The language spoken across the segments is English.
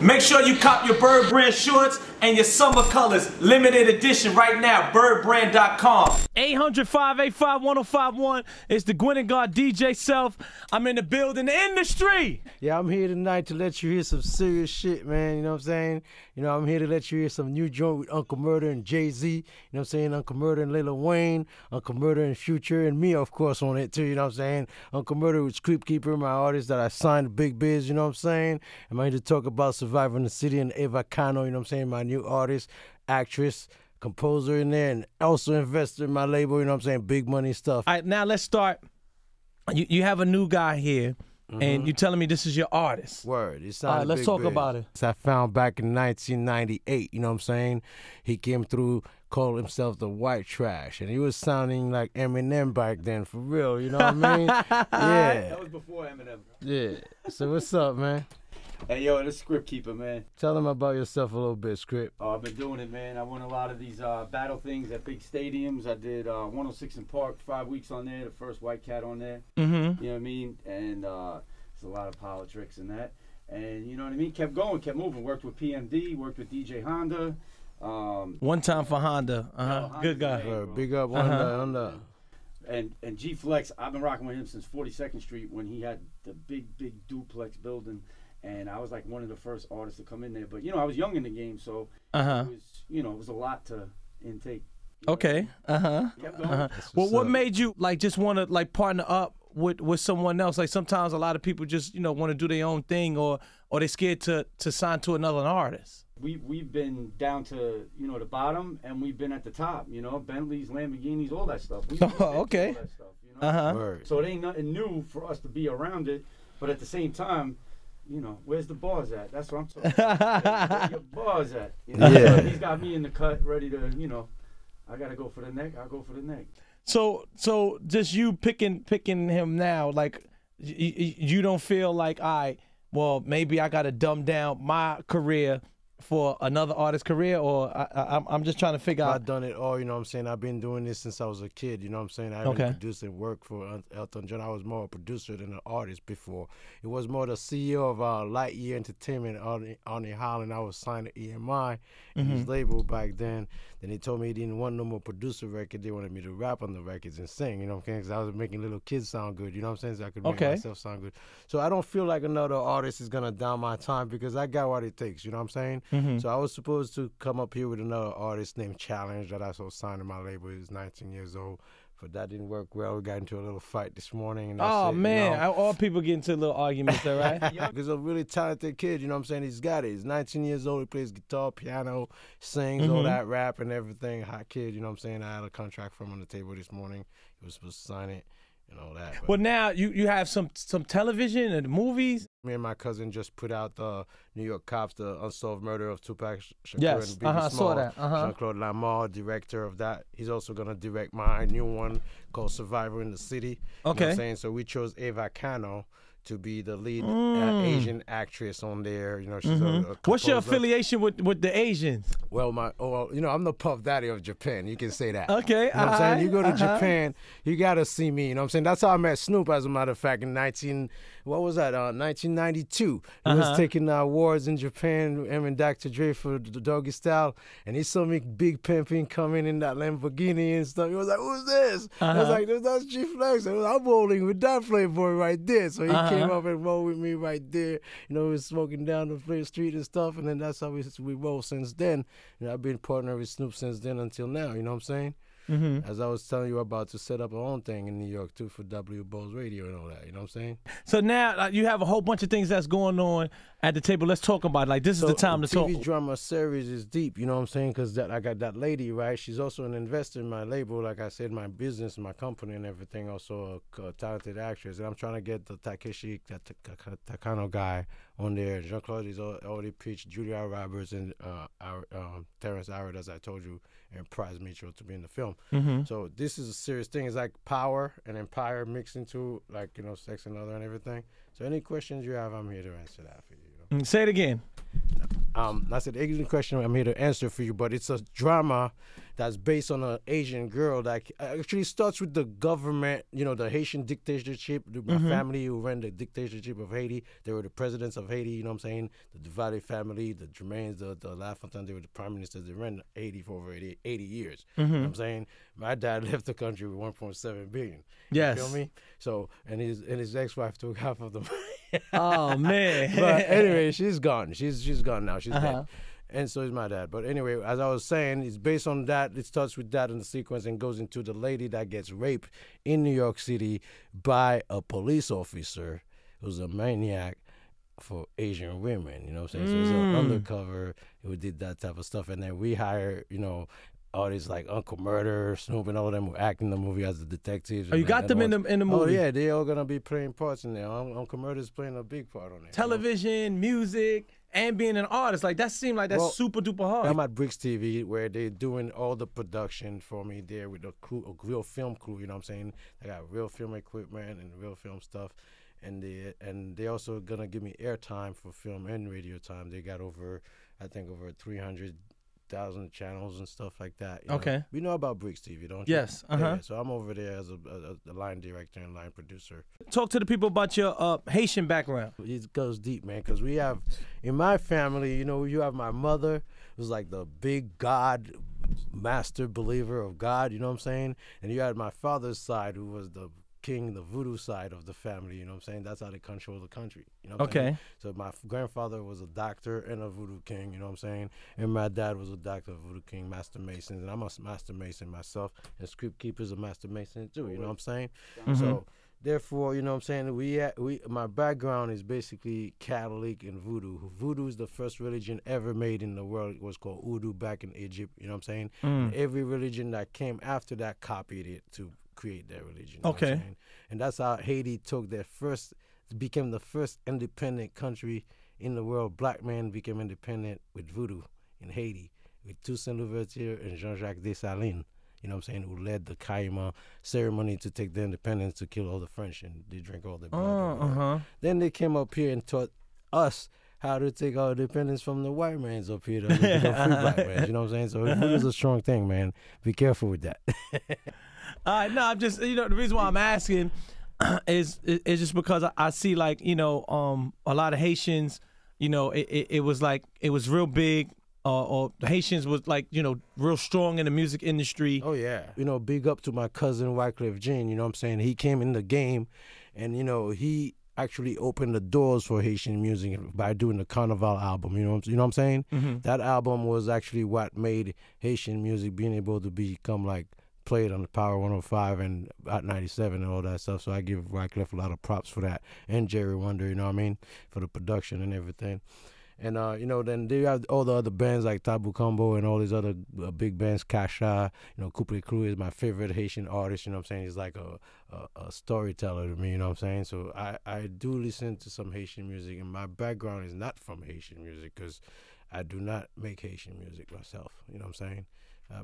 Make sure you cop your Bird Brand shorts and your summer colors, limited edition right now, birdbrand.com. 800-585-1051. It's the Gwen and God DJ Self. I'm in the building, the industry. Yeah, I'm here tonight to let you hear some serious shit, man. You know what I'm saying? You know, I'm here to let you hear some new joint with Uncle Murder and Jay-Z. You know what I'm saying? Uncle Murder and Lil Wayne, Uncle Murder and Future, and me, of course, on it too. You know what I'm saying? Uncle Murder with Script Keeper, my artist that I signed to Big Biz. You know what I'm saying? I'm here to talk about Surviving the City and Eva Cano. You know what I'm saying? My new artist, actress, composer in there, and also investor in my label. You know what I'm saying? Big money stuff. All right, now let's start. You have a new guy here. And you telling me this is your artist. Word. All right, let's talk about it. I found back in 1998, you know what I'm saying? He came through, called himself the White Trash, and he was sounding like Eminem back then, for real, you know what I mean? Yeah. That was before Eminem. Yeah. So what's up, man? Hey, yo, this Script Keeper, man. Tell them about yourself a little bit, Script. Oh, I've been doing it, man. I won a lot of these battle things at big stadiums. I did 106 in Park, 5 weeks on there, the first white cat on there. You know what I mean? And there's a lot of politics in that. And you know what I mean? Kept going, kept moving. Worked with PMD, worked with DJ Honda. One time for Honda. Good guy. Big up, Honda. And G Flex, I've been rocking with him since 42nd Street when he had the big duplex building. And I was like one of the first artists to come in there. But, you know, I was young in the game, so it was, you know, it was a lot to intake. Okay. Well, what made you, like, just want to, like, partner up with someone else? Like, sometimes a lot of people just, you know, want to do their own thing, or they're scared to sign to another artist. We've been down to, you know, the bottom, and we've been at the top, you know, Bentleys, Lamborghinis, all that stuff. Okay. All that stuff, you know? So it ain't nothing new for us to be around it, but at the same time, you know, where's the bars at? That's what I'm talking about. Where your bars at? You know? Yeah. So he's got me in the cut, ready to, you know, I gotta go for the neck. I'll go for the neck. So just you picking him now, like you don't feel like, well, maybe I gotta dumb down my career for another artist's career, or I'm just trying to figure out. I've done it all, you know what I'm saying? I've been doing this since I was a kid, you know what I'm saying? I haven't produced and worked for Elton John. I was more a producer than an artist before. It was more the CEO of Lightyear Entertainment, Arnie Holland. I was signed to EMI, his label back then. Then he told me he didn't want no more producer record. They wanted me to rap on the records and sing, you know what I'm saying? Because I was making little kids sound good, you know what I'm saying? So I could make myself sound good. So I don't feel like another artist is going to down my time because I got what it takes, you know what I'm saying? So I was supposed to come up here with another artist named Challenge that I also signed to my label. He was 19 years old. But that didn't work well. We got into a little fight this morning. And man, you know? All people get into little arguments, all right? He's a really talented kid, you know what I'm saying? He's got it. He's 19 years old. He plays guitar, piano, sings, all that, rap and everything. Hot kid, you know what I'm saying? I had a contract for him on the table this morning. He was supposed to sign it and all that. But well, now you have some television and movies. Me and my cousin just put out the New York Cops, the unsolved murder of Tupac Shakur yes, and Biggie Small. saw that. Jean-Claude Lamar, director of that. He's also going to direct my new one called Survivor in the City. Okay. You know what I'm saying? So we chose Eva Cano to be the lead Asian actress on there. You know, she's a What's your affiliation with the Asians? Well, you know, I'm the Puff Daddy of Japan. You can say that. Okay, you know what I'm saying? You go to Japan, you gotta see me. You know what I'm saying? That's how I met Snoop, as a matter of fact, in 1992. He was taking awards in Japan, him and Dr. Dre for the Doggy Style, and he saw me Big Pimpin' coming in that Lamborghini and stuff. He was like, "Who's this?" I was like, "That's G Flex." I'm rolling with that Playboy right there. So he came up and rolled with me right there. You know, we was smoking down the street and stuff, and then that's how we roll since then. You know, I've been partnering with Snoop since then until now. You know what I'm saying? As I was telling you about to set up our own thing in New York too for W Bowls Radio and all that. You know what I'm saying? So now you have a whole bunch of things that's going on at the table. Let's talk about it. Like, this is the time to talk. TV drama series is deep. You know what I'm saying? Because I got that lady, right? She's also an investor in my label. Like I said, my business, my company, and everything. Also a talented actress, and I'm trying to get the Takeshi Takano guy on there. Jean-Claude is already pitched Julia Roberts and Terrence Howard, as I told you, and Prize Mitchell to be in the film. So this is a serious thing. It's like Power and Empire mixed into, like, you know, Sex and Other and everything. So any questions you have, I'm here to answer that for you. Say it again. I said, any question I'm here to answer for you, but it's a drama that's based on an Asian girl that actually starts with the government, you know, the Haitian dictatorship. My family who ran the dictatorship of Haiti, they were the presidents of Haiti, you know what I'm saying? The Duvalier family, the Germains, the Lafontaine, they were the prime ministers. They ran Haiti for over 80 years. You know what I'm saying? My dad left the country with 1.7 billion. Yes. You feel me? So, and his ex-wife took half of the money. Oh, man. But anyway, she's gone. She's gone now. She's dead. And so is my dad. But anyway, as I was saying, it's based on that. It starts with that in the sequence and goes into the lady that gets raped in New York City by a police officer who's a maniac for Asian women. You know what I'm saying? So it's an undercover who did that type of stuff. And then we hire, you know, all these like Uncle Murder, Snoop, and all of them who act in the movie as the detectives. Oh, you got them in the movie? Oh yeah, they all gonna be playing parts in there. Uncle Murder's playing a big part on it. Television, music, and being an artist. Like that seemed like that's super duper hard. I'm at Bricks TV where they're doing all the production for me there with a real film crew. You know what I'm saying? They got real film equipment and real film stuff. And they also gonna give me airtime for film and radio time. They got over 300,000 channels and stuff like that. You know? We know about Bricks TV, don't you? Yes. Yeah, so I'm over there as a line director and line producer. Talk to the people about your Haitian background. It goes deep, man, because we have, in my family, you know, you have my mother, who's like the big God, master believer of God, you know what I'm saying? And you had my father's side, who was the king, the voodoo side of the family, you know what I'm saying? That's how they control the country, you know what I'm saying? So my grandfather was a doctor and a voodoo king, you know what I'm saying? And my dad was a doctor, voodoo king, master mason, and I'm a master mason myself, and script keeper's a master mason too, you know what I'm saying? So therefore, you know what I'm saying, my background is basically Catholic and voodoo. Voodoo is the first religion ever made in the world. It was called Urdu back in Egypt, you know what I'm saying? And every religion that came after that copied it to create their religion. You know what I'm saying? And that's how Haiti became the first independent country in the world. Black man became independent with voodoo in Haiti, with Toussaint Louverture and Jean-Jacques Dessalines, you know what I'm saying, who led the Caïman ceremony to take their independence, to kill all the French, and they drank all their blood. Then they came up here and taught us how to take our independence from the white man's up here to become free black man. You know what I'm saying? So voodoo is a strong thing, man. Be careful with that. No, I'm just, you know, the reason why I'm asking is just because I see, like, you know, a lot of Haitians, you know, it was like, it was real big, or the Haitians was like, you know, real strong in the music industry. Oh yeah. You know, big up to my cousin Wycliffe Jean, you know what I'm saying? He came in the game and, you know, he actually opened the doors for Haitian music by doing the Carnival album, you know what I'm saying? That album was actually what made Haitian music being able to become like played on the Power 105 and Hot 97 and all that stuff. So I give Wycliffe a lot of props for that, and Jerry Wonder, you know what I mean, for the production and everything. And, you know, then they have all the other bands like Tabu Combo and all these other big bands, Kasha, you know, Couple Crew is my favorite Haitian artist, you know what I'm saying? He's like a storyteller to me, you know what I'm saying? So I do listen to some Haitian music, and my background is not from Haitian music because I do not make Haitian music myself, you know what I'm saying?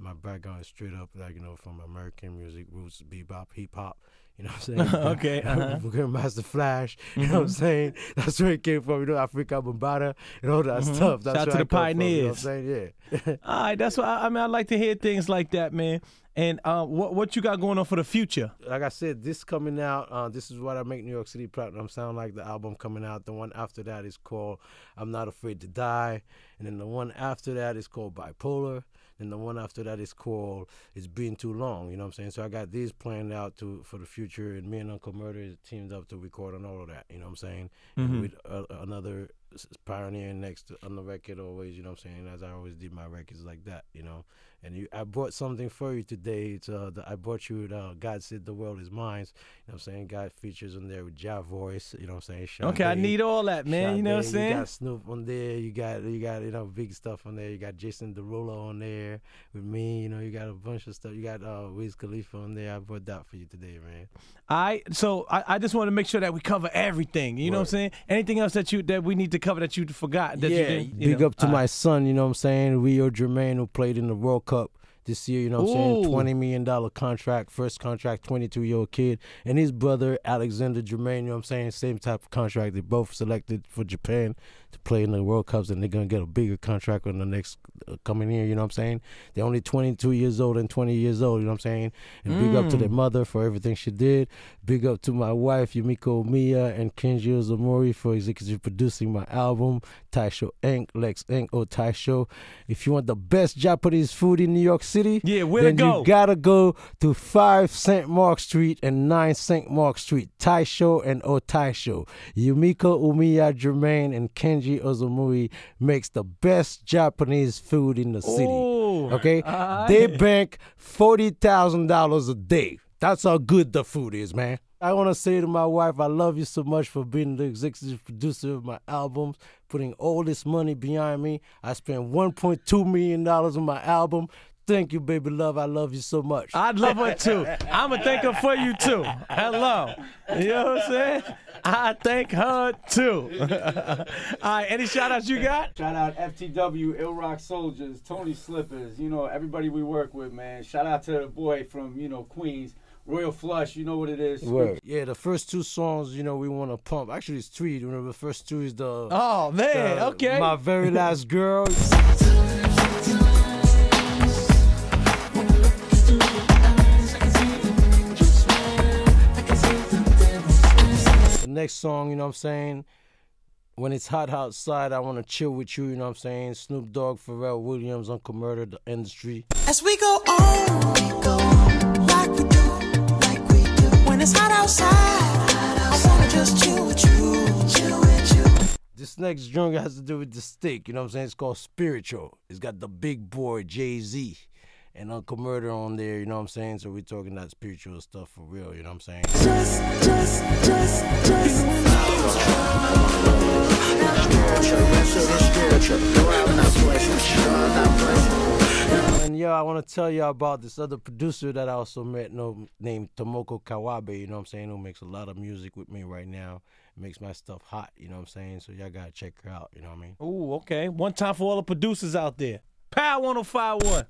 My background is straight up, like, you know, from American music, roots, bebop, hip-hop, you know what I'm saying? Okay. Master Flash, you know what I'm saying? That's where it came from, you know, Africa Bombada and all that stuff. That's shout out to the pioneers. From, you know what I'm saying? Yeah. All right, that's what I mean, I like to hear things like that, man. And what you got going on for the future? Like I said, this coming out, this is what I make New York City Platinum sound like, the album coming out. The one after that is called I'm Not Afraid to Die. And then the one after that is called Bipolar. And the one after that is called It's Been Too Long, you know what I'm saying? So I got these planned out for the future, and me and Uncle Murder teamed up to record on all of that, you know what I'm saying? And with another pioneer next on the record always, you know what I'm saying? As I always did my records like that, you know? And I brought something for you today. It's I brought you God Said the World Is Mine. You know what I'm saying? God features on there with Ja Voice, you know what I'm saying? Okay, I need all that, man. You know what I'm saying? You got Snoop on there. You got you know, big stuff on there. You got Jason Derulo on there with me. You know, you got a bunch of stuff. You got Wiz Khalifa on there. I brought that for you today, man. So I just want to make sure that we cover everything. You know what I'm saying? Anything else that we need to cover that you forgot? That yeah, you did, big up to my son, you know what I'm saying? Rio Jermaine, who played in the World Cup this year, you know what I'm saying? $20 million contract, first contract, 22-year-old kid. And his brother, Alexander Jermaine, you know what I'm saying? Same type of contract. They both selected for Japan to play in the World Cups, and they're going to get a bigger contract on the next coming year, you know what I'm saying? They're only 22 years old and 20 years old, you know what I'm saying? And big up to their mother for everything she did. Big up to my wife, Yumiko Omiya, and Kenji Ozumori for executive producing my album, Taisho Inc., Lex Inc., or Taisho. If you want the best Japanese food in New York City, then you gotta go to 5 St. Mark Street and 9 St. Mark Street, Taisho and Otaisho. Yumiko Omiya Jermaine and Kenji Ozumori makes the best Japanese food in the city. Okay? They bank $40,000 a day. That's how good the food is, man. I want to say to my wife, I love you so much for being the executive producer of my albums, putting all this money behind me. I spent $1.2 million on my album. Thank you, baby love. I love you so much. I'd love her too. I'm going to thank her for you too. Hello. You know what I'm saying? I thank her too. All right, any shout outs you got? Shout out FTW, Ill Rock Soldiers, Tony Slippers, you know, everybody we work with, man. Shout out to the boy from, you know, Queens. Royal Flush, you know what it is. Word. Yeah, the first 2 songs, you know, we want to pump. Actually, it's 3. You know, the first 2 is the... Oh, man, okay. My Very Last Girl. The next song, you know what I'm saying? When It's Hot Outside, I Want to Chill With You, you know what I'm saying? Snoop Dogg, Pharrell Williams, Uncle Murder, The Industry. As we go on, like we do. When it's hot outside, I wanna just chill with you. This next joint has to do with the stick, you know what I'm saying? It's called Spiritual. It's got the big boy Jay-Z and Uncle Murder on there, you know what I'm saying? So we're talking that spiritual stuff for real, you know what I'm saying? And yeah, I want to tell you about this other producer that I also met, named Tomoko Kawabe, you know what I'm saying, who makes a lot of music with me right now. Makes my stuff hot, you know what I'm saying? So y'all got to check her out, you know what I mean? Ooh, okay. One time for all the producers out there. Power 105.1.